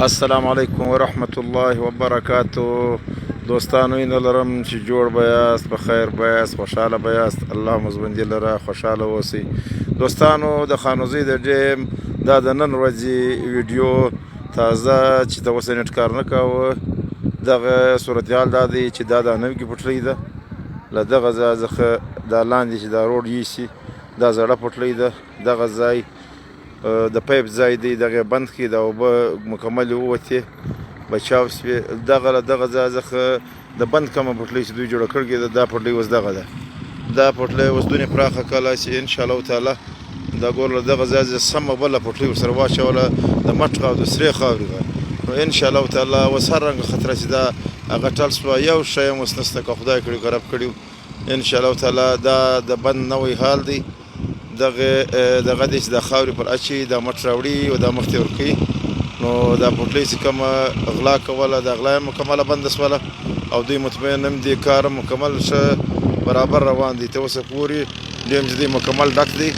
السلام علیکم ورحمت الله وبرکاتو. دوستانو این لرم چې جوړ به یاست، په خیر به یاست، خوشحاله به یاست. الله مو ژوندي لره، خوشحاله اوسئ. دوستانو د خانوزۍ د ډیم دا د نن ورځې ویډیو تازه چې د اوسه نټ کار نه کاوه، دغه صورتحال دا دی چې دا د نوې پټلۍ ده. له دغه ځای څخه دا لاندې چې دا روډ یوسي، دا زړه پټلۍ ده. دغه ځای د پایپ ځای دی، دغه بند کړي، دا اوبه مکمل ووتې بچاو شوې. دغه ځای څخه د بند کومه پټلۍ چې دوی جوړه کړې ده، دا پټلۍ اوس دغه ده. دا پټلۍ اوس دونې پراخه کله چې انشاءالله تعالی دا ګور له دغه ځای سمه بله پټلۍ ورسره واچوله د مټ او د سرې خاورې ده. نو انشاءالله تعالی اوس هر رنګه خطره چې دا هغه ټل سوه، یو شی هم اوس نشته که خدای کړي غرب کړي. انشاءالله تعالی دا د بند نوی حال دی. دغه دی چې دا خاورې پر اچي، دا مټ راوړي او دا مخ ته ورکوي. نو دا پټلۍ چې کومه غلا کوله، دا غلا یې مکمله بنده سوله او دوی مطمئن هم دې کار مکمل ښه برابر روان دی. تر اوسه پورې ډیم چې دی مکمل ډک دی.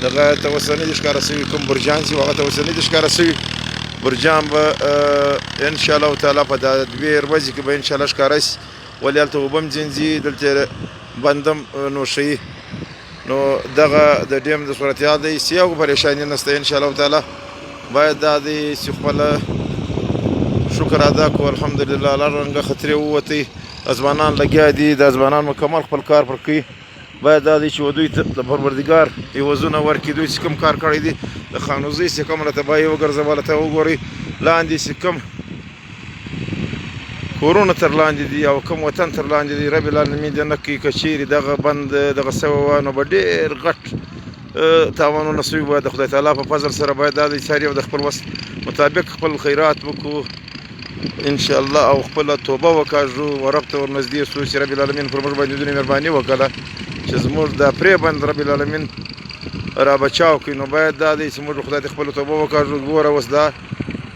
دغه ته اوسه نه دي ښکاره سوي کوم برجان چې هغه ته اوسه نه دي ښکاره سوي. برجان به انشاءالله تعالی په دا 2 ورځې کې به انشاءالله ښکاره شي، ولې هلته اوبه هم ځینځي، دلته بند هم نوښوي. نو دغه د ډیم د صورتحال دی، هېڅ یو پریشاني نشته. انشاءالله تعالی باید دا دی چې خپله شکر ادا کړو. الحمدلله هر رنګه خطرې ووتې، ځوانان لګیا دي، دا ځوانان مکمل خپل کار پر کوي. باید دا دی چې دوی ته د پروردګار عوضونه ورکړي. دوی چې کوم کار کړی دی د خانوزۍ چې کومه تباهي وګرځوله، ته وګورئ لاندې چې کوم کورونه تر لاندې دي او کوم وطن تر لاندې دي. رب العالمین دې نه کوي که چیرې دغه بند دغه سوی وه، نو به ډېر غټ تاوانونه سوي وه. د خدای تعالی په فضل سره باید دا دی ساري او د خپل وس مطابق خپل خیرات وکړو انشاءالله، او خپله توبه وکاږو او رب ته ورنږدې سو چې رب العالمین پر موږ باندې دونې مهرباني وکړه چې زموږ دا پرې بند رب العالمین را بچاو کړي. نو باید دا دی چې موږ خدای ته خپله توبه وکاږو. ګوره اوس دا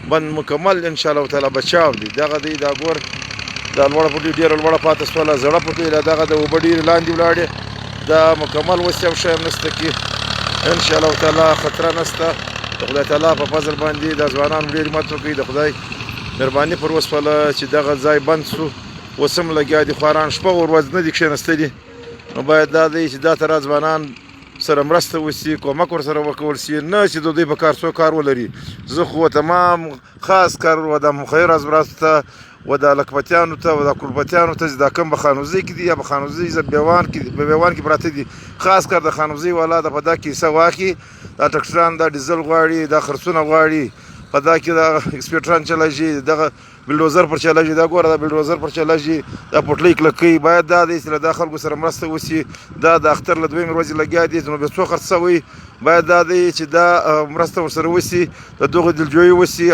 بند مکمل انشاءالله تعالی بچاو دی. دغه دی دا ګور دا لوړه پټلۍ ډېره لوړه پاتې سوله، زړه پټلۍ له دغه د اوبه ډېرې لاندې ولاړې. دا مکمل اوس یو شی هم نشته کې انشاءالله تعالی خطره نشته. د خدای تعالی په فضل باندې دا ځوانان ډېر همت وکړي. د خدای مهرباني پر وسوله چې دغه ځای بند سو. اوس هم لګیا دي خواران، شپه ورځ نه دي کښېنستلي. نو باید دا دی چې دا ته ځوانان سره مرسته وشي، کومک ورسره وکول شي، نه چې د دوی په کار څوک کار ولري. زه خو تمام خاص کار و د مخیر حضراتو ته و د لکپتیانو ته و د کلبتیانو ته چې دا کوم په خانوزۍ کې دي یا په خانوزۍ بیوان کې پراته دي، خاص کار د خانوزۍ والا د په دا کې حصه واخلي. دا ټکټران دا ډیزل غواړي، دا خرڅونه غواړي، په دا کې دا اکسپیټران چلېږي، دغه بلډوزر پر چلېږي. دا ګوره دا بلډوزر پر چلېږي، دا پټلۍ کلکوي. باید دا دی چې له دا خلکو سره مرسته وشي. دا د اختر له 2 ورځې لګیا دي، نو بیا څو خرڅ شوی. باید دا دی چې دا مرسته ورسره وشي، د دغو دلجویي وشي.